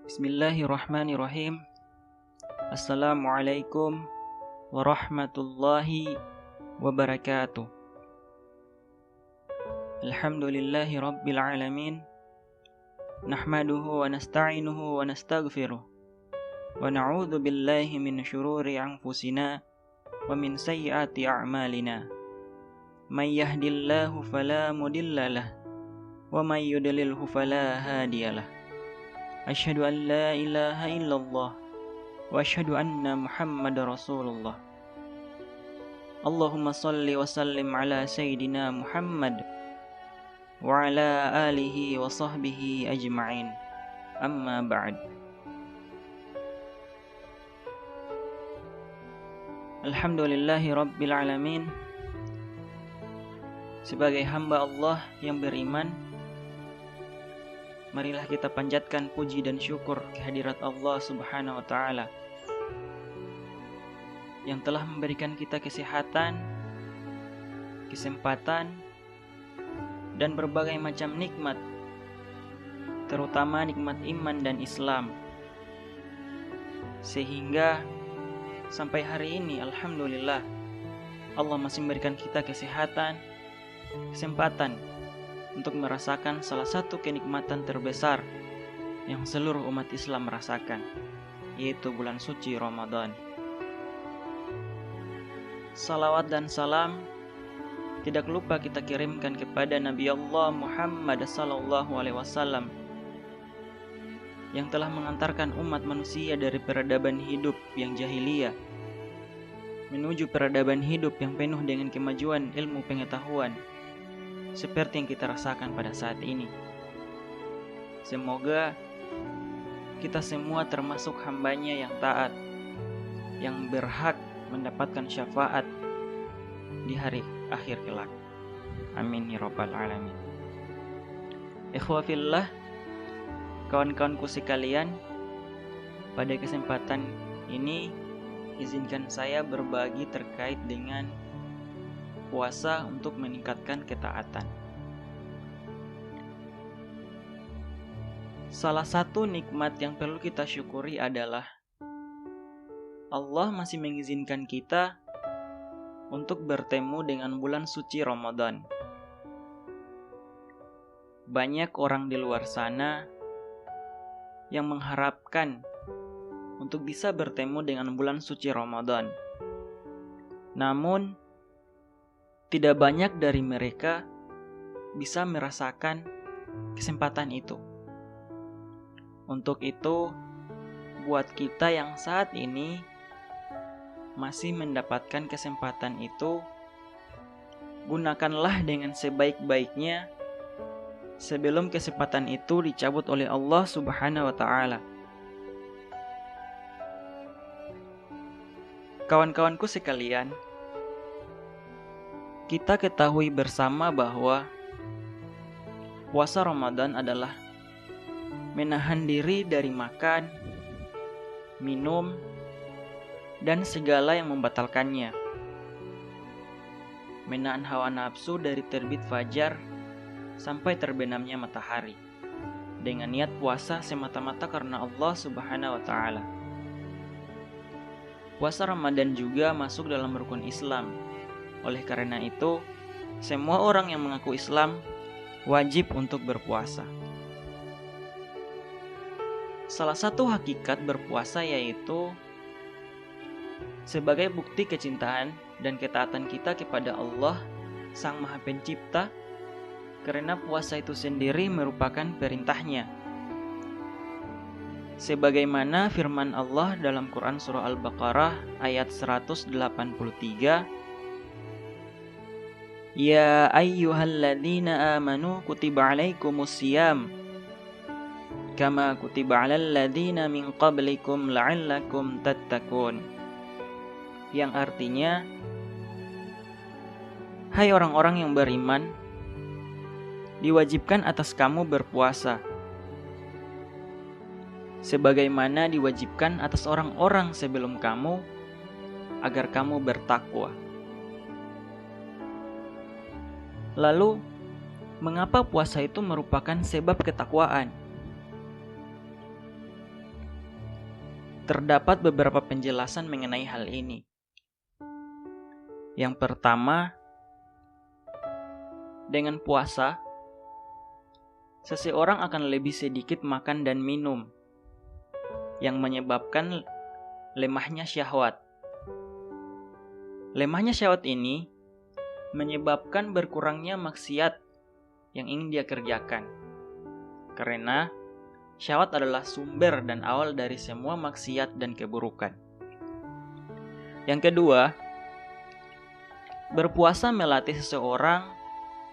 Bismillahirrahmanirrahim. Assalamualaikum warahmatullahi wabarakatuh. Alhamdulillahi rabbil alamin. Nahmaduhu wa nasta'inuhu wa nastaghfiruh. Wa na'udzu billahi min syururi anfusina wa min sayyiati a'malina. May yahdihillahu fala mudhillalah wa may yudlilhu fala hadiyalah. Asyhadu an la ilaha illallah wa asyhadu anna Muhammadar Rasulullah. Allahumma salli wa sallim ala sayyidina Muhammad wa ala alihi wa sahbihi ajma'in. Amma ba'd. Alhamdulillahi rabbil alamin. Sebagai hamba Allah yang beriman, marilah kita panjatkan puji dan syukur kehadirat Allah Subhanahu wa taala yang telah memberikan kita kesehatan, kesempatan, dan berbagai macam nikmat, terutama nikmat iman dan Islam. Sehingga sampai hari ini alhamdulillah Allah masih memberikan kita kesehatan, kesempatan untuk merasakan salah satu kenikmatan terbesar yang seluruh umat Islam merasakan, yaitu bulan suci Ramadan. Salawat dan salam tidak lupa kita kirimkan kepada Nabi Allah Muhammad SAW yang telah mengantarkan umat manusia dari peradaban hidup yang jahiliyah menuju peradaban hidup yang penuh dengan kemajuan ilmu pengetahuan seperti yang kita rasakan pada saat ini. Semoga kita semua termasuk hambanya yang taat, yang berhak mendapatkan syafaat di hari akhir kelak. Amin ya rabbal alamin. Ikhwafillah, kawan-kawanku sekalian, pada kesempatan ini izinkan saya berbagi terkait dengan puasa untuk meningkatkan ketaatan. Salah satu nikmat yang perlu kita syukuri adalah Allah masih mengizinkan kita untuk bertemu dengan bulan suci Ramadan. Banyak orang di luar sana yang mengharapkan untuk bisa bertemu dengan bulan suci Ramadan. Namun, tidak banyak dari mereka bisa merasakan kesempatan itu. Untuk itu, buat kita yang saat ini masih mendapatkan kesempatan itu, gunakanlah dengan sebaik-baiknya sebelum kesempatan itu dicabut oleh Allah Subhanahu wa taala. Kawan-kawanku sekalian, kita ketahui bersama bahwa puasa Ramadan adalah menahan diri dari makan, minum, dan segala yang membatalkannya. Menahan hawa nafsu dari terbit fajar sampai terbenamnya matahari, dengan niat puasa semata-mata karena Allah Subhanahu wa taala. Puasa Ramadan juga masuk dalam rukun Islam. Oleh karena itu, semua orang yang mengaku Islam wajib untuk berpuasa. Salah satu hakikat berpuasa yaitu sebagai bukti kecintaan dan ketaatan kita kepada Allah Sang Maha Pencipta, karena puasa itu sendiri merupakan perintahnya. Sebagaimana firman Allah dalam Quran Surah Al-Baqarah ayat 183, Ya ayyuhalladzina amanu kutiba alaikumusiyam kama kutiba alal ladzina min qablikum la'allakum tattaqun. Yang artinya, hai orang-orang yang beriman, diwajibkan atas kamu berpuasa sebagaimana diwajibkan atas orang-orang sebelum kamu agar kamu bertakwa. Lalu, mengapa puasa itu merupakan sebab ketakwaan? Terdapat beberapa penjelasan mengenai hal ini. Yang pertama, dengan puasa, seseorang akan lebih sedikit makan dan minum, yang menyebabkan lemahnya syahwat. Lemahnya syahwat ini menyebabkan berkurangnya maksiat yang ingin dia kerjakan. Karena syahwat adalah sumber dan awal dari semua maksiat dan keburukan. Yang kedua, berpuasa melatih seseorang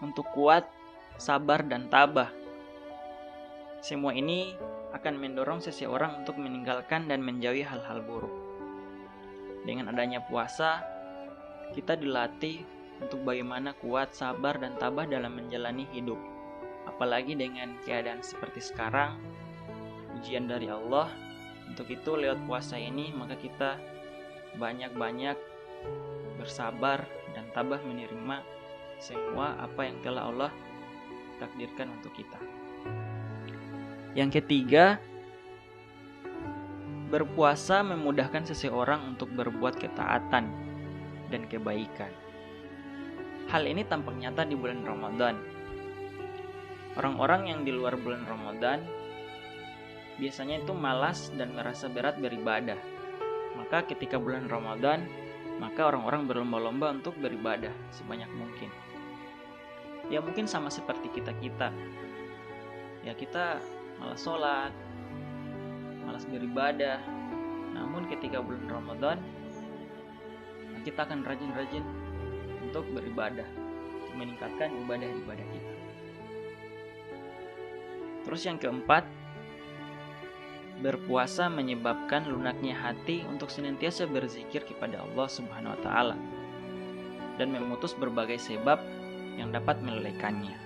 untuk kuat, sabar, dan tabah. Semua ini akan mendorong seseorang untuk meninggalkan dan menjauhi hal-hal buruk. Dengan adanya puasa, kita dilatih untuk bagaimana kuat, sabar, dan tabah dalam menjalani hidup. Apalagi dengan keadaan seperti sekarang, ujian dari Allah. Untuk itu lewat puasa ini maka kita banyak-banyak bersabar dan tabah menerima semua apa yang telah Allah takdirkan untuk kita. Yang ketiga, berpuasa memudahkan seseorang untuk berbuat ketaatan dan kebaikan. Hal ini tampak nyata di bulan Ramadan. Orang-orang yang di luar bulan Ramadan biasanya itu malas dan merasa berat beribadah. Maka ketika bulan Ramadan, maka orang-orang berlomba-lomba untuk beribadah sebanyak mungkin. Ya mungkin sama seperti kita-kita. Ya kita malas sholat, malas beribadah. Namun ketika bulan Ramadan, kita akan rajin-rajin untuk beribadah, meningkatkan ibadah-ibadah kita. Terus yang keempat, berpuasa menyebabkan lunaknya hati untuk senantiasa berzikir kepada Allah Subhanahu wa taala dan memutus berbagai sebab yang dapat melalaikannya.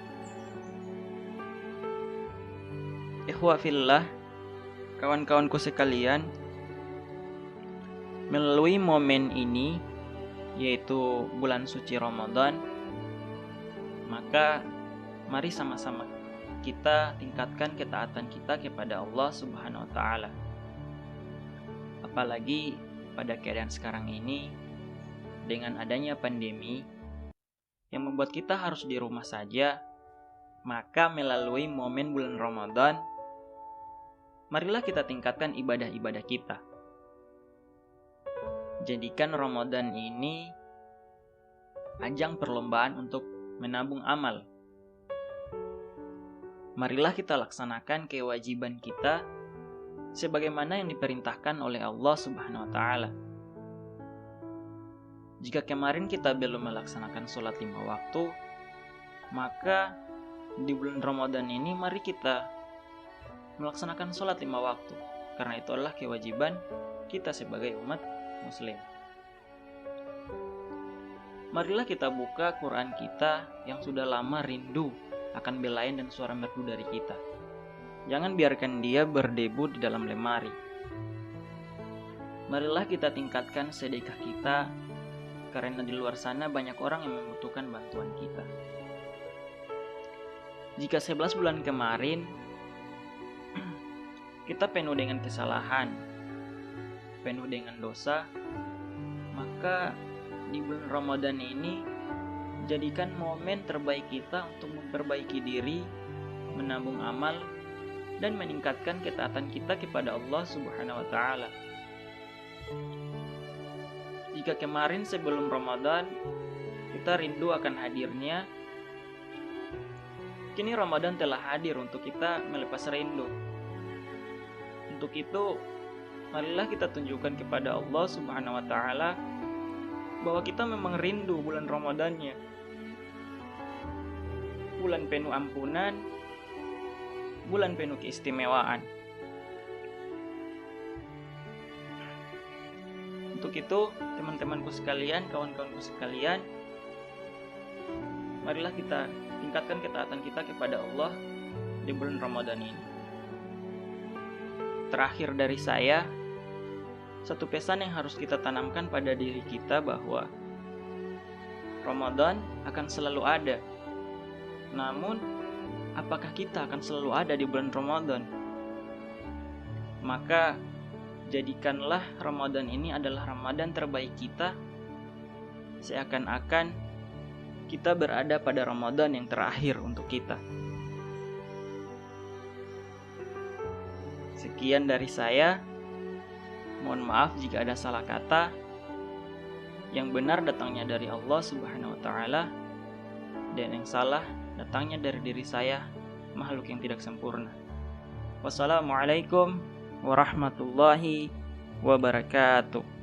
Ikhwa fillah, kawan-kawanku sekalian, melalui momen ini yaitu bulan suci Ramadan, maka mari sama-sama kita tingkatkan ketaatan kita kepada Allah Subhanahu wa taala. Apalagi pada keadaan sekarang ini dengan adanya pandemi yang membuat kita harus di rumah saja, maka melalui momen bulan Ramadan marilah kita tingkatkan ibadah-ibadah kita. Jadikan Ramadan ini ajang perlombaan untuk menabung amal. Marilah kita laksanakan kewajiban kita sebagaimana yang diperintahkan oleh Allah Subhanahu wa taala. Jika kemarin kita belum melaksanakan sholat 5 waktu, maka di bulan Ramadan ini mari kita melaksanakan sholat 5 waktu, karena itu adalah kewajiban kita sebagai umat muslim. Marilah kita buka Quran kita yang sudah lama rindu akan belayan dan suara merdu dari kita. Jangan biarkan dia berdebu di dalam lemari. Marilah kita tingkatkan sedekah kita, karena di luar sana banyak orang yang membutuhkan bantuan kita. Jika 11 bulan kemarin kita penuh dengan kesalahan, penuh dengan dosa, maka di bulan Ramadan ini jadikan momen terbaik kita untuk memperbaiki diri, menabung amal, dan meningkatkan ketaatan kita kepada Allah Subhanahu wa taala. Jika kemarin sebelum Ramadan kita rindu akan hadirnya, kini Ramadan telah hadir untuk kita melepas rindu. Untuk itu, marilah kita tunjukkan kepada Allah Subhanahu wa taala bahwa kita memang rindu bulan Ramadannya. Bulan penuh ampunan, bulan penuh keistimewaan. Untuk itu, teman-temanku sekalian, kawan-kawanku sekalian, marilah kita tingkatkan ketaatan kita kepada Allah di bulan Ramadan ini. Terakhir dari saya, satu pesan yang harus kita tanamkan pada diri kita bahwa Ramadan akan selalu ada. Namun, apakah kita akan selalu ada di bulan Ramadan? Maka, Jadikanlah Ramadan ini adalah Ramadan terbaik kita, seakan-akan kita berada pada Ramadan yang terakhir untuk kita. Sekian dari saya. Mohon maaf jika ada salah kata. Yang benar datangnya dari Allah Subhanahu wa taala, dan yang salah datangnya dari diri saya, makhluk yang tidak sempurna. Wassalamualaikum warahmatullahi wabarakatuh.